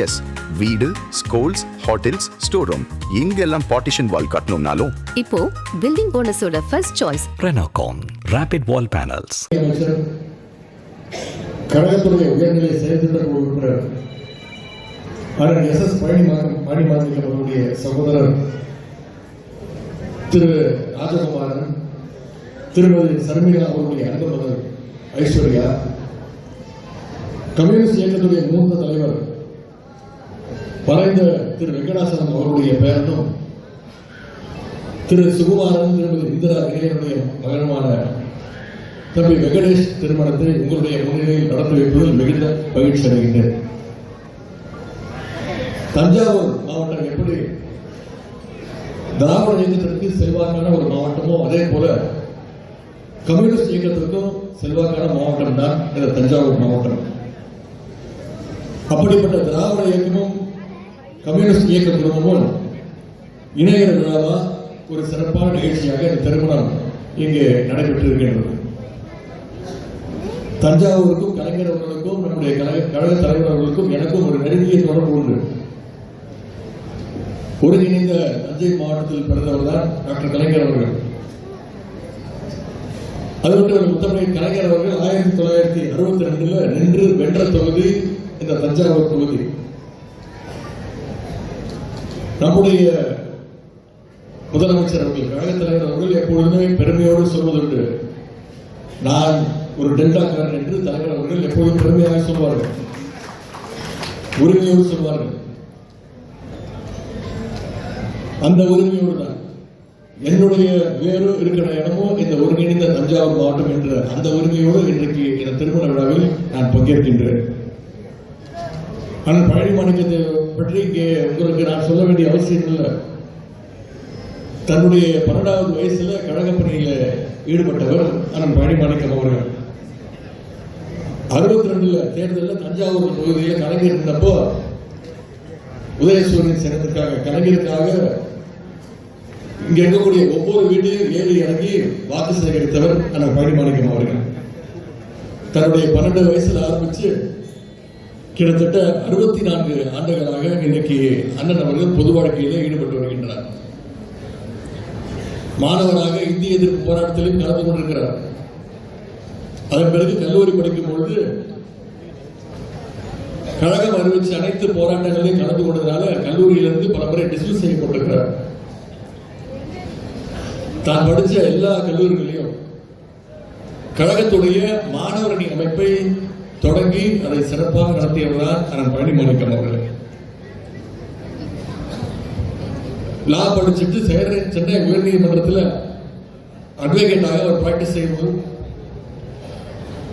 S, வீடு, schools, hotels, store room இங்கெல்லாம் partition wall கட்டணும்னாலும் இப்போ பில்டிங் போனஸோட first choice Renocon Rapid Wall Panels. கழகத்துடைய உயர்நிலை செயல்திட்ட குழு உறுப்பினர் அண்ணன் எஸ்.எஸ். பழனிமாணிக்கம் அவர்களுடைய சகோதரர் திரு ராஜகுமாரன், திருமதி சர்மிளா அவர்களுடைய அன்பு மகள் ஐஸ்வர்யா, கம்யூனிஸ்ட் இயக்கத்துடைய மூத்த தலைவர் மறைந்த திரு வெங்கடாசலம் அவர்களுடைய பெயரும், திரு சுகுமாரன், திருமதி இந்திரா இளையனுடைய மகனுமான தம்பி வெங்கடேஷ் திருமணத்தை உங்களுடைய முன்னிலையில் நடத்தி வைப்பதில் மிகுந்த மகிழ்ச்சி அடைகின்றேன். தஞ்சாவூர் மாவட்டம் எப்படி திராவிட இயக்கத்திற்கு செல்வாக்கான ஒரு மாவட்டமோ அதே போல கம்யூனிஸ்ட் இயக்கத்திற்கும் செல்வாக்கான மாவட்டம் தான் இந்த தஞ்சாவூர் மாவட்டம். அப்படிப்பட்ட திராவிட இயக்கமும் கம்யூனிஸ்ட் இயக்க குடும்பமும் இணையர விழாவா ஒரு சிறப்பான நிகழ்ச்சியாக இந்த திருமணம் இங்கே நடைபெற்றிருக்கின்றது. தஞ்சாவூருக்கும் கலைஞர் அவர்களுக்கும் நம்முடைய கழக தலைவர் அவர்களுக்கும் எனக்கும் ஒரு நெருங்கிய தொடர்பு உண்டு. ஒருங்கிணைந்த தஞ்சை மாவட்டத்தில் பிறந்தவர் தான் டாக்டர் கலைஞர் அவர்கள். அது மட்டும் முத்தமிழ் கலைஞர் அவர்கள் 1962 நின்று வென்ற தொகுதி இந்த தஞ்சாவூர் தொகுதி. நம்முடைய முதலமைச்சர் அவர்கள், கழக தலைவர் அவர்கள் எப்பொழுதுமே பெருமையோடு சொல்வதுண்டு, நான் ஒரு டெல்டாக்காரன் என்று தலைவர் அவர்கள் எப்போதும் பெருமையாக சொல்வார்கள், உரிமையோடு சொல்வார்கள். அந்த உரிமையோடு தான் என்னுடைய வேறு இருக்கிற இடமும் இந்த ஒருங்கிணைந்த தஞ்சாவூர் மாவட்டம் என்ற அந்த உரிமையோடு இன்றைக்கு இந்த திருமண விழாவில் நான் பங்கேற்கின்றேன். ஆனால் பழனிமாணிக்கத்தை பற்றி இங்கே உங்களுக்கு நான் சொல்ல வேண்டிய அவசியம் இல்லை. தன்னுடைய 12வது வயசுல கழக பணியில ஈடுபட்டவர் அண்ணன் பழனிமாணிக்கம் அவர்கள். 62 தேர்தலில் தஞ்சாவூர் தொகுதியில் கலைஞர் இருந்தப்போ உதயசூரியன் சின்னத்திற்காக கலைஞருக்காக இங்க இருக்கக்கூடிய ஒவ்வொரு வீட்டையும் ஏறி இறங்கி வாக்கு சேகரித்தவர் அண்ணன் பழனிமாணிக்கம் அவர்கள். தன்னுடைய 12 வயசுல ஆரம்பிச்சு கிட்டத்தட்ட 64 ஆண்டுகளாக இன்னைக்கு அண்ணன் அவர்கள் பொது வாழ்க்கையில ஈடுபட்டு வருகின்றனர். மாணவராக இந்திய எதிர்ப்பு போராட்டத்திலும் கலந்து கொண்டிருக்கிறார். அதன் பிறகு கல்லூரி படிக்கும் பொழுது கழகம் அறிவிச்ச அனைத்து போராட்டங்களையும் கலந்து கொண்டதால கல்லூரியிலிருந்து பல முறை டிஸ்மிஸ் செய்யப்பட்டிருக்கிறார். தான் படிச்ச எல்லா கல்லூரிகளையும் கழகத்துடைய மாணவரணி அமைப்பை தொடங்கி அதை சிறப்பாக நடத்தியவர் அண்ணன் பழனிமாணிக்கம் அவர்கள். லா படிச்சுட்டு சென்னை உயர்நீதிமன்றத்தில் அட்வொகேட்டாக அவர் பிராக்டிஸ் செய்வது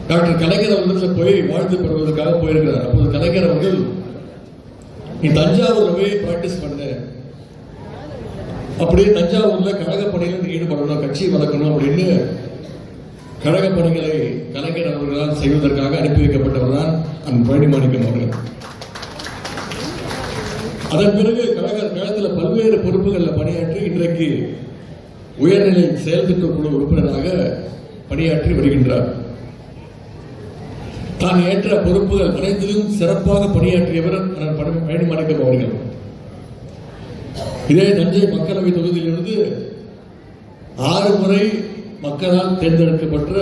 டாக்டர் கலைஞர் அவர்கள் போய் வாழ்த்து பெறுவதற்காக போயிருக்கிறார். அப்போது கலைஞர் அவர்கள், நீ தஞ்சாவூர்ல போய் பிராக்டிஸ் பண்ண, அப்படியே தஞ்சாவூர்ல கழக பணியில் ஈடுபடணும், கட்சி வளர்க்கணும் அப்படின்னு கழக பணிகளை கலைஞர் அவர்களால் செய்வதற்காக அனுப்பி வைக்கப்பட்டவர் தான் அந்த பழனிமாணிக்கம் அவர்கள். அதன் பிறகு கழகத்தில் பல்வேறு பொறுப்புகளில் பணியாற்றி இன்றைக்கு உயர்நிலை செயல்திட்ட குழு உறுப்பினராக பணியாற்றி வருகின்றார். தான் ஏற்ற பொறுப்புகள் அனைத்திலும் சிறப்பாக பணியாற்றியவர் பழனிமாணிக்கம் அவர்கள். இதே தஞ்சை மக்களவை தொகுதியிலிருந்து 6 முறை மக்களால் தேர்ந்தெடுக்கப்பட்ட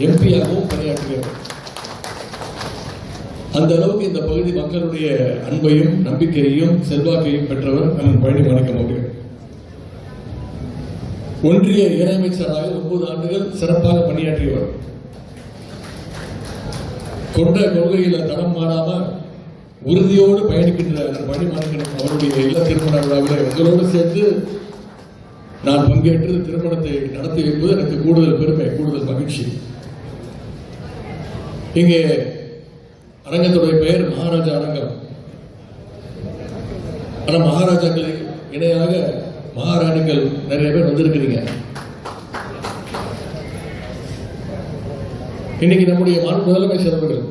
எம்பியாகவும் பணியாற்றியவர். அந்த அளவுக்கு இந்த பகுதி மக்களுடைய அன்பையும் நம்பிக்கையையும் செல்வாக்கையும் பெற்றவர் அண்ணன் பழனிமாணிக்கம் அவர்கள். ஒன்றிய இணையமைச்சராக 9 ஆண்டுகள் சிறப்பாக பணியாற்றியவர். கொண்ட கொள்கையில தடம் மாறாம உறுதியோடு பயணிக்கின்ற பழனிமாணிக்கம் அவருடைய இல்ல திருமண விழாவில் உங்களோடு சேர்ந்து நான் பங்கேற்று திருமணத்தை நடத்தி வைப்பது எனக்கு கூடுதல் பெருமை, கூடுதல் மகிழ்ச்சி. இங்கே அரங்கத்துடைய பெயர் மகாராஜா அரங்கம். ஆனா மகாராஜாக்களை இணையாக மகாராணிகள் நிறைய பேர் வந்திருக்கிறீங்க. இன்னைக்கு நம்முடைய முதலமைச்சர் அவர்கள்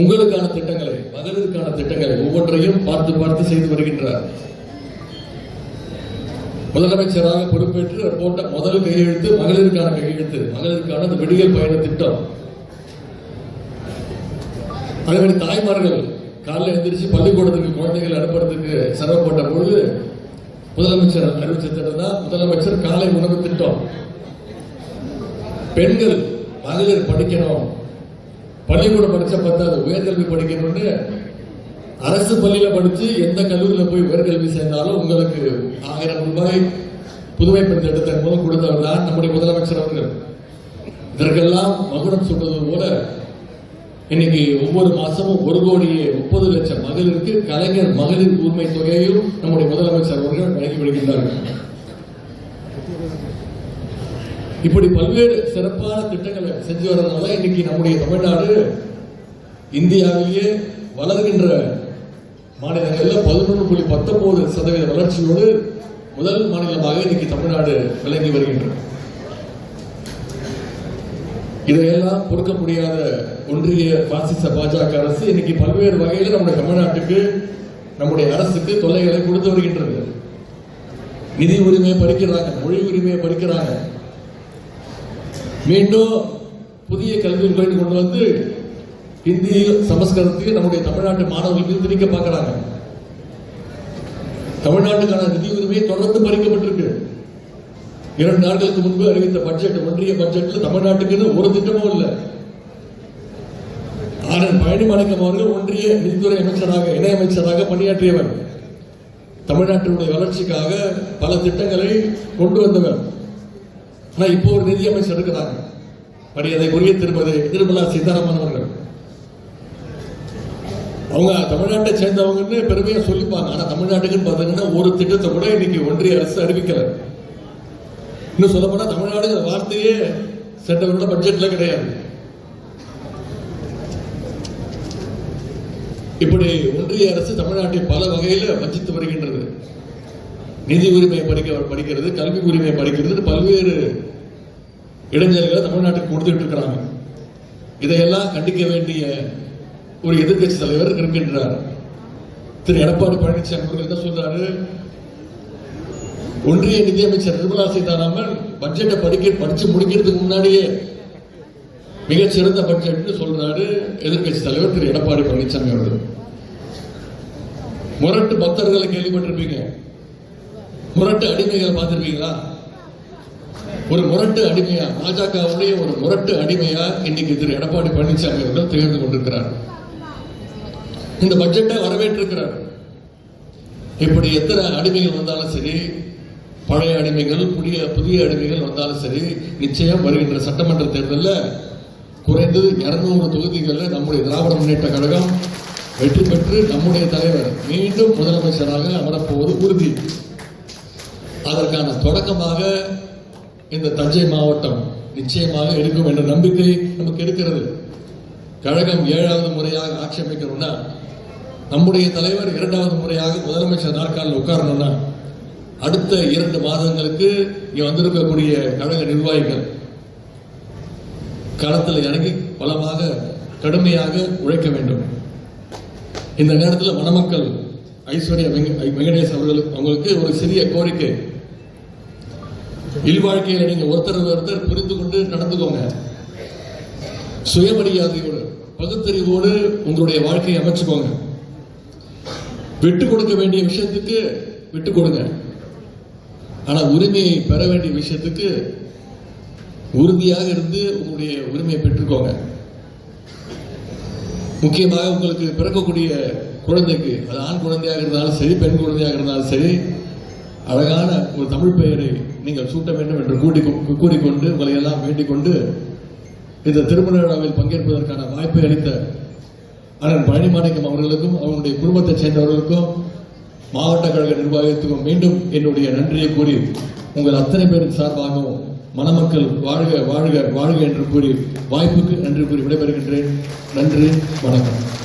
உங்களுக்கான திட்டங்களை, மகளிருக்கான திட்டங்களை ஒவ்வொன்றையும் பார்த்து பார்த்து செய்து வருகின்றார். முதலமைச்சராக பொறுப்பேற்று போட்ட முதல் கையெழுத்து மகளிருக்கான கையெழுத்து, மகளிருக்கான விடியல் பயண திட்டம். அதே மாதிரி தாய்மார்கள் காலையில் எழுந்திரிச்சு பள்ளிக்கூடத்துக்கு குழந்தைகள் அனுப்புறதுக்கு சிரமப்பட்ட பொழுது முதலமைச்சர் அறிவிச்ச திட்டம் தான் முதலமைச்சர் காலை உணவு திட்டம். பெண்கள் மகளிர் படிக்கணும், பள்ளிக்கூடம் படிச்ச பத்தாது உயர்கல்வி படிக்கணும்னு அரசு பள்ளியில படிச்சு எந்த கல்லூரியில போய் உயர்கல்வி சேர்ந்தாலும் உங்களுக்கு 1000 ரூபாய் புதுமை பெண் திட்டத்தின் மூலம் கொடுத்தவர் தான் நம்முடைய முதலமைச்சர் அவர்கள். இதற்கெல்லாம் மகுடம் சுட்டது போல இன்னைக்கு ஒவ்வொரு மாசமும் 1,30,00,000 மகளிருக்கு கலைஞர் மகளிர் உரிமை தொகையையும் நம்முடைய முதலமைச்சர் அவர்கள் வழங்கி வருகின்றார்கள். இப்படி பல்வேறு சிறப்பான திட்டங்களை செஞ்சு வரதுனால இன்னைக்கு நம்முடைய தமிழ்நாடு இந்தியாவிலேயே வளர்கின்ற மாநிலங்களில் 11.19% வளர்ச்சியோடு முதல் மாநிலமாக இன்னைக்கு தமிழ்நாடு விளங்கி வருகின்றது. இதையெல்லாம் பொறுக்க முடியாத ஒன்றிய பாசிச பாஜக அரசு இன்னைக்கு பல்வேறு வகையில் நம்முடைய தமிழ்நாட்டுக்கு நம்முடைய அரசுக்கு தொல்லைகளை கொடுத்து வருகின்றது. நிதி உரிமையை பறிக்கிறாங்க, மொழி உரிமையை பறிக்கிறாங்க, மீண்டும் புதிய கல்விக் கொள்கை கொண்டு வந்து இந்தி சமஸ்கிருதத்துக்கு நம்முடைய தமிழ்நாட்டு மாணவர்களுக்கு திணிக்க பார்க்கிறாங்க. தமிழ்நாட்டுக்கான நிதி உரிமை தொடர்ந்து பறிக்கப்பட்டிருக்கு. 2 நாட்களுக்கு முன்பு அறிவித்த பட்ஜெட், ஒன்றிய பட்ஜெட்ல தமிழ்நாட்டுக்குன்னு ஒரு திட்டமும் இல்லை. ஆனால் பழனிமாணிக்கம் அவர்கள் ஒன்றிய நிதித்துறை அமைச்சராக, இணையமைச்சராக பணியாற்றியவர். தமிழ்நாட்டினுடைய வளர்ச்சிக்காக பல திட்டங்களை கொண்டு வந்தவர். ஆனா இப்போ ஒரு நிதி அமைச்சர் இருக்கிறாங்க, மரியாதைக்குரிய திருமதி நிர்மலா சீதாராமன் அவர்கள். அவங்க தமிழ்நாட்டை சேர்ந்தவங்கன்னு பெருமையா சொல்லிப்பாங்க. ஆனா தமிழ்நாட்டுக்குன்னு பார்த்தீங்கன்னா ஒரு திட்டத்தை கூட இன்னைக்கு ஒன்றிய அரசு அறிவிக்கல. இன்னும் சொல்ல போனா தமிழ்நாடு வார்த்தையே சென்ற வருட பட்ஜெட்ல கிடையாது. இப்படி ஒன்றிய அரசு தமிழ்நாட்டை பல வகையில் வஞ்சித்து வருகின்றது. நிதி உரிமையை படிக்கிறது, கல்வி உரிமையை படிக்கிறது, பல்வேறு இளைஞர்களை தமிழ்நாட்டுக்கு கொடுத்துட்டு இருக்கிறாங்க. இதையெல்லாம் கண்டிக்க வேண்டிய ஒரு எதிர்கட்சி தலைவர் இருக்கின்றார். திரு எடப்பாடி பழனிசாமி அவர்கள் என்ன சொல்றாரு? ஒன்றிய நிதியமைச்சர் நிர்மலா சீதாராமன் பட்ஜெட்டை படிச்சு முடிக்கிறதுக்கு முன்னாடியே மிகச்சிறந்த பட்ஜெட் சொல்றாரு எதிர்கட்சி தலைவர் திரு எடப்பாடி பழனிசாமி அவர்கள். முரட்டு பக்தர்களை கேள்விப்பட்டிருப்பீங்க, முரட்டு அடிமைகளை பார்த்திருப்பீங்களா? ஒரு முரட்டு அடிமையா, பாஜகவுடைய ஒரு முரட்டு அடிமையா இன்னைக்கு திரு எடப்பாடி பழனிசாமி அவர்கள் திகழ்ந்து கொண்டிருக்கிறார். இந்த பட்ஜெட்டை வரவேற்றிருக்கிறார். இப்படி எத்தனை அடிமைகள் வந்தாலும் சரி, பழைய அடிமைகள், புதிய அடிமைகள் வந்தாலும் சரி, நிச்சயம் வருகின்ற சட்டமன்ற தேர்தலில் குறைந்தது 200 தொகுதிகளில் நம்முடைய திராவிட முன்னேற்ற கழகம் வெற்றி பெற்று நம்முடைய தலைவர் மீண்டும் முதலமைச்சராக அமரப்போவது உறுதி. அதற்கான தொடக்கமாக இந்த தஞ்சை மாவட்டம் நிச்சயமாக இருக்கும் என்ற நம்பிக்கை நமக்கு இருக்கிறது. கழகம் 7வது முறையாக ஆட்சி அமைக்கணும்னா, நம்முடைய தலைவர் 2வது முறையாக முதலமைச்சர் நாற்காலில் உட்காரணும்னா, அடுத்த 2 மாதங்களுக்கு இங்க வந்திருக்கக்கூடிய கழக நிர்வாகிகள் களத்தில் இறங்கி பலமாக கடுமையாக உழைக்க வேண்டும். இந்த நேரத்தில் மணமக்கள் ஐஸ்வர்யா வெங்கடேஷ் அவங்களுக்கு ஒரு சிறிய கோரிக்கை. இல்வாழ்க்கையில் நீங்க ஒருத்தர் புரிந்து கொண்டு நடந்துக்கோங்க. சுயமரியாதையோடு, பகுத்தறிவோடு உங்களுடைய வாழ்க்கையை அமைச்சுக்கோங்க. விட்டு கொடுக்க வேண்டிய விஷயத்துக்கு விட்டு கொடுங்க. ஆனா உரிமையை பெற வேண்டிய விஷயத்துக்கு உறுதியாக இருந்து உங்களுடைய உரிமையை பெற்றுக்கோங்க. முக்கியமாக உங்களுக்கு பிறக்கக்கூடிய குழந்தைக்கு, அது ஆண் குழந்தையாக இருந்தாலும் சரி, பெண் குழந்தையாக இருந்தாலும் சரி, அழகான ஒரு தமிழ் பெயரை நீங்கள் சூட்ட வேண்டும் என்று கூறிக்கொண்டு உங்களை எல்லாம் வேண்டிக் கொண்டு இந்த திருமண விழாவில் பங்கேற்பதற்கான வாய்ப்பை அளித்த அண்ணன் பழனிமாணிக்கம் அவர்களுக்கும் அவருடைய குடும்பத்தை சேர்ந்தவர்களுக்கும் மாவட்ட கழக நிர்வாகத்துக்கும் மீண்டும் என்னுடைய நன்றியை கூறி உங்கள் அத்தனை பேருக்கு சார்பாகவும் மணமக்கள் வாழ்க வாழ்க வாழ்க என்று கூறி வாய்ப்புக்கு நன்றி கூறி விடைபெறுகின்றேன். நன்றி, வணக்கம்.